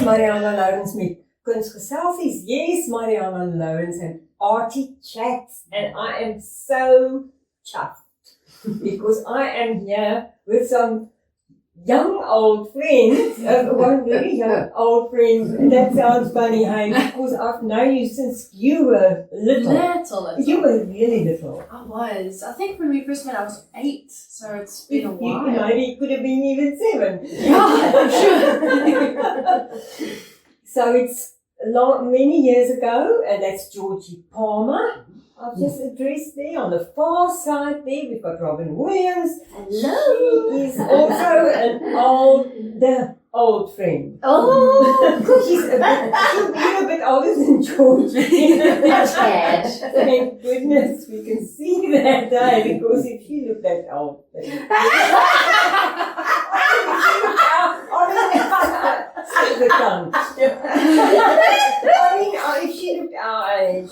Marianah Lourens met Kuns geselsies. Yes, Marianah Lourens and Artie chats, and I am so chuffed because I am here with some young old friends, one very young old friend. That sounds funny, hey, because I've known you since you were little. You were really little. I was. I think when we first met I was 8, so it's been a while. Maybe it could have been even 7. Yeah, sure. So it's many years ago, and that's Georgie Palmer. I've just addressed there. On the far side there, we've got Robin Williams. Hello. She is also an old friend. Oh, She'll be a bit older than Georgie. Thank goodness we can see that day, because if she looked that old, if she looked our age,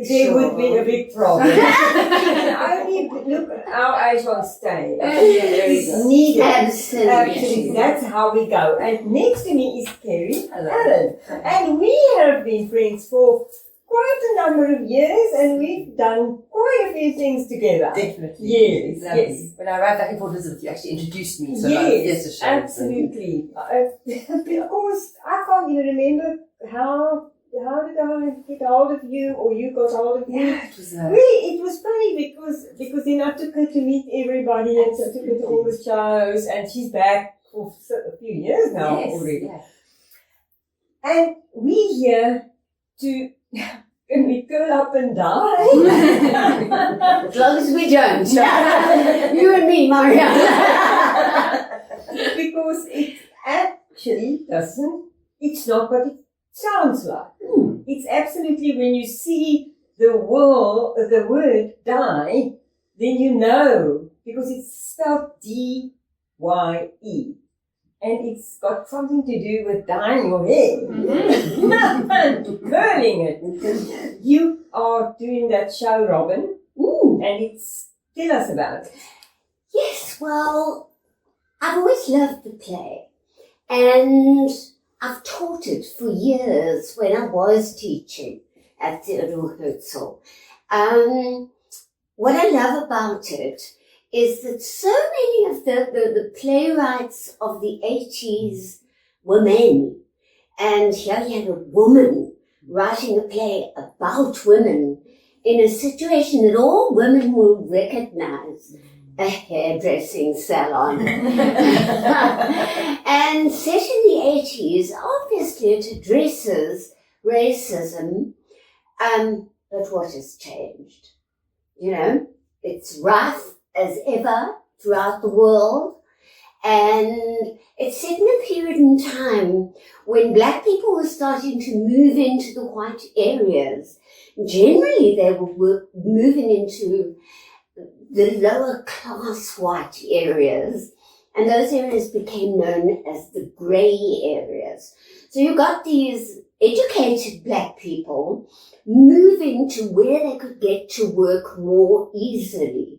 there would be a big problem. She can only look at our age on stage. It's needed. Absolutely. That's how we go. And next to me is Kerry Allen. And we have been friends for quite a number of years, and we've done quite a few things together. Definitely. Yes. When I arrived back in Port Elizabeth, you actually introduced me. So yes, absolutely. Because I can't even remember how did I get hold of you, or you got hold of me? Yeah, it was funny because then I took her to meet everybody, and so I took her to all the shows, and she's back for a few years now already. Yes. And we here to. Can we curl up and die? As long as we don't. You and me, Marianah. Because it actually doesn't, it's not what it sounds like. It's absolutely, when you see the word die, then you know, because it's spelled D-Y-E. And it's got something to do with dyeing your hair. Curling it. You are doing that show, Robin. And tell us about it. Yes, well, I've always loved the play. And I've taught it for years when I was teaching at Theodore Herzl. What I love about it is that so many of the playwrights of the 80s were men. And here you had a woman writing a play about women in a situation that all women will recognize, a hairdressing salon. And set in the 80s, obviously it addresses racism, but what has changed? You know, it's rife as ever throughout the world, and it's set in a period in time when black people were starting to move into the white areas. Generally they were moving into the lower class white areas, and those areas became known as the grey areas. So you got these educated black people moving to where they could get to work more easily.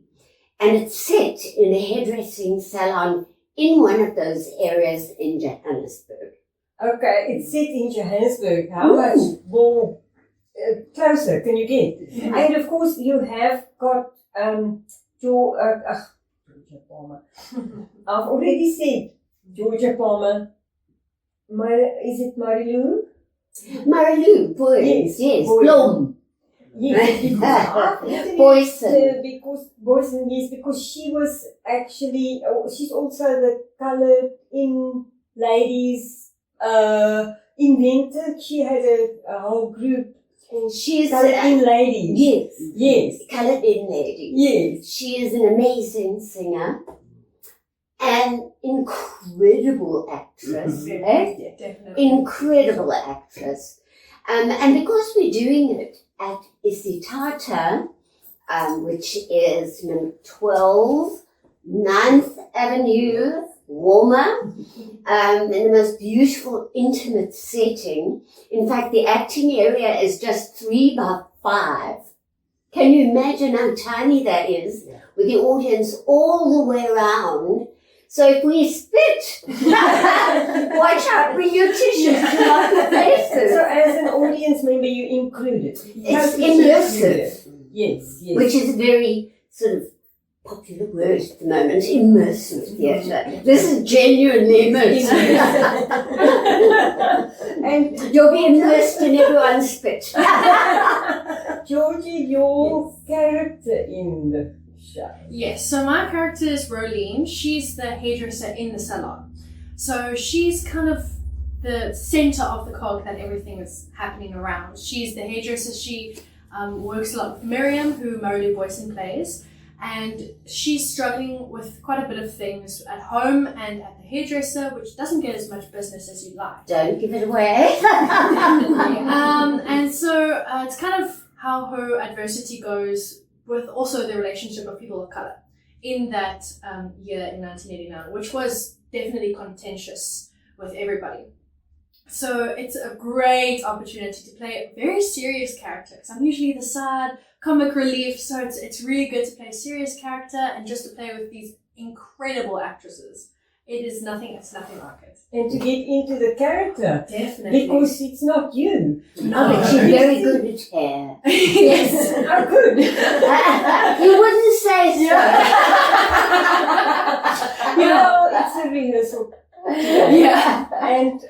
And it's set in a hairdressing salon in one of those areas in Johannesburg. Okay, it's set in Johannesburg. How much more closer can you get? And of course, you have got Georgia Palmer. I've already said Georgia Palmer. Is it Marloo? Marloo Booysen, yes. Blom. Yes, Booysen, yes, because she was actually, she's also the coloured-in ladies inventor. She had a whole group called Coloured-in Ladies. Yes. Coloured-in Ladies. Yes. She is an amazing singer, an incredible actress. Definitely. Incredible actress. And because we're doing it at Isithatha, which is number 12, 9th Avenue, Walmer, in the most beautiful, intimate setting. In fact, the acting area is just 3 by 5. Can you imagine how tiny that is with the audience all the way around? So if we spit, watch out, bring your tissues to wipe your faces. So as an audience member, you include it. It's immersive. Yes, yes. Which is a very sort of popular word at the moment, immersive theatre. This is genuinely immersive. And You'll be immersed in everyone's spit. Georgie, your character in the show. Yes, so my character is Rolene. She's the hairdresser in the salon. So she's kind of the center of the cog that everything is happening around. She's the hairdresser. She works a lot with Miriam, who Marloo Booysen plays. And she's struggling with quite a bit of things at home and at the hairdresser, which doesn't get as much business as you'd like. Don't give it away. And so it's kind of how her adversity goes with also the relationship of people of colour in that year in 1989, which was definitely contentious with everybody. So it's a great opportunity to play a very serious character, because I'm usually the sad comic relief, so it's really good to play a serious character and just to play with these incredible actresses. It's nothing like it. And to get into the character. Definitely. Because it's not you. No, but she's very good at hair. Yes. Oh, good. You wouldn't say so. Well, it's a rehearsal. Yeah. And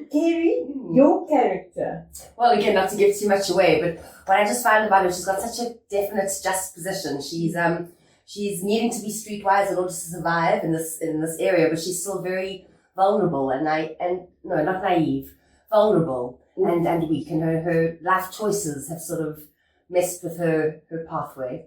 Kerry, your character. Well, again, not to give too much away, but what I just found about her, she's got such a definite juxtaposition. She's needing to be streetwise in order to survive in this area, but she's still very vulnerable and not naive, vulnerable and weak, and her life choices have sort of messed with her pathway.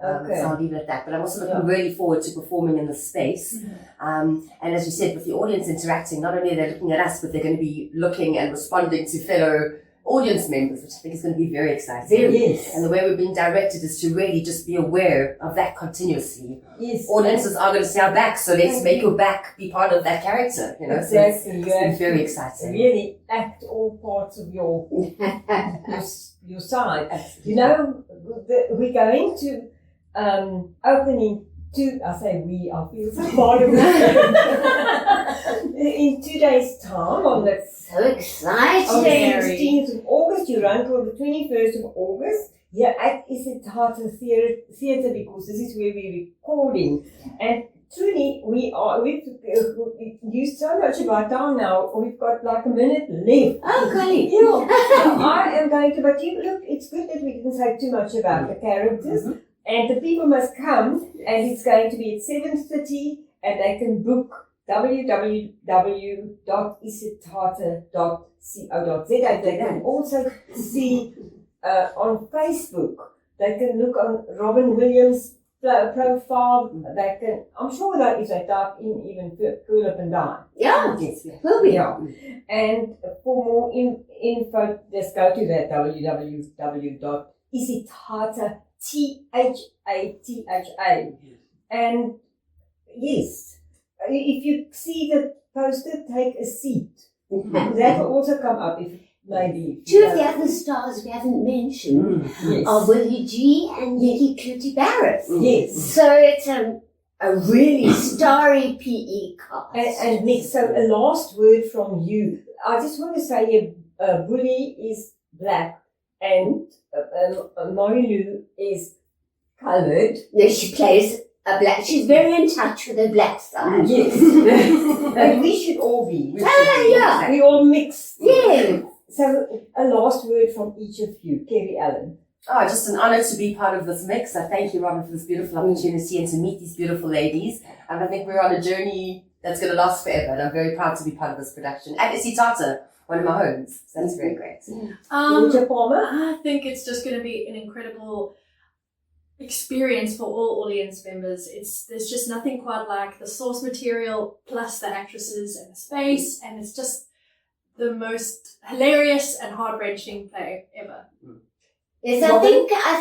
Okay. So I'll leave it at that. But I'm also looking really forward to performing in this space. And as you said, with the audience interacting, not only are they looking at us, but they're going to be looking and responding to fellow audience members, which I think is going to be very exciting. Yes. And the way we're being directed is to really just be aware of that continuously. Yes. Audiences are going to see our back, so let's make your back be part of that character. You know, Exactly. So it's very exciting. Really act all parts of your side. You know, we're going to opening two. I say we. I feel so part of it. In 2 days' time, on the So exciting. 16th of August, you run till the 21st of August. Here at Isithatha Theatre, because this is where we're recording. And truly, we've used so much of our time now. We've got like a minute left. Okay. Yeah. So I am going to, but you look, it's good that we didn't say too much about the characters. And the people must come, and it's going to be at 7:30, and they can book www.isithatha.co.za. They can also see on Facebook. They can look on Robin Williams' profile. They can. I'm sure that if they type in even Cool Up and Die. Yeah. Yes, Will be. yeah. And for more info, just go to that www.isithatha. Thatha. And yes, if you see the poster, take a seat. That will also come up if maybe. Two of the other stars we haven't mentioned are Buli G and Nicqui Cloete-Barass. Yes. So it's a really starry PE cast. And Nick, so a last word from you. I just want to say Buli is black and Marloo is coloured. No, she plays a black. She's very in touch with her black side. Yes. And we should all be. Yeah. We all mix. Yeah. So a last word from each of you. Kerry Allen. Oh, just an honour to be part of this mix. I thank you, Robin, for this beautiful opportunity and to meet these beautiful ladies. And I think we're on a journey that's going to last forever. And I'm very proud to be part of this production. At Isithatha, one of my homes. So that's very great. Georgia Palmer. I think it's just going to be an incredible experience for all audience members. There's just nothing quite like the source material plus the actresses and the space, and it's just the most hilarious and heart-wrenching play ever. Yes, I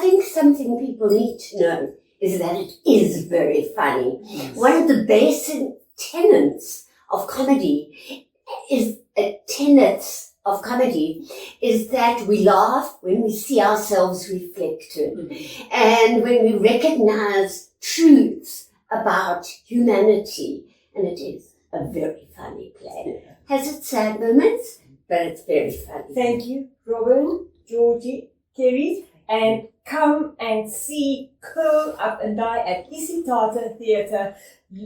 think something people need to know is that it is very funny. Yes. One of the basic tenets of comedy is tenets of comedy is that we laugh when we see ourselves reflected and when we recognize truths about humanity. And it is a very funny play. Has its sad moments, but it's very funny. Thank you, Robin, Georgie, Kerry, and come and see Curl Up and Die at Isithatha Theatre.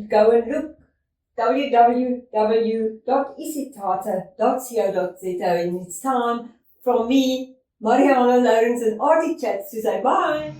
Go and look www.isithatha.co.za, and it's time from me, Marianah Lourens, and Artie Chats to say bye.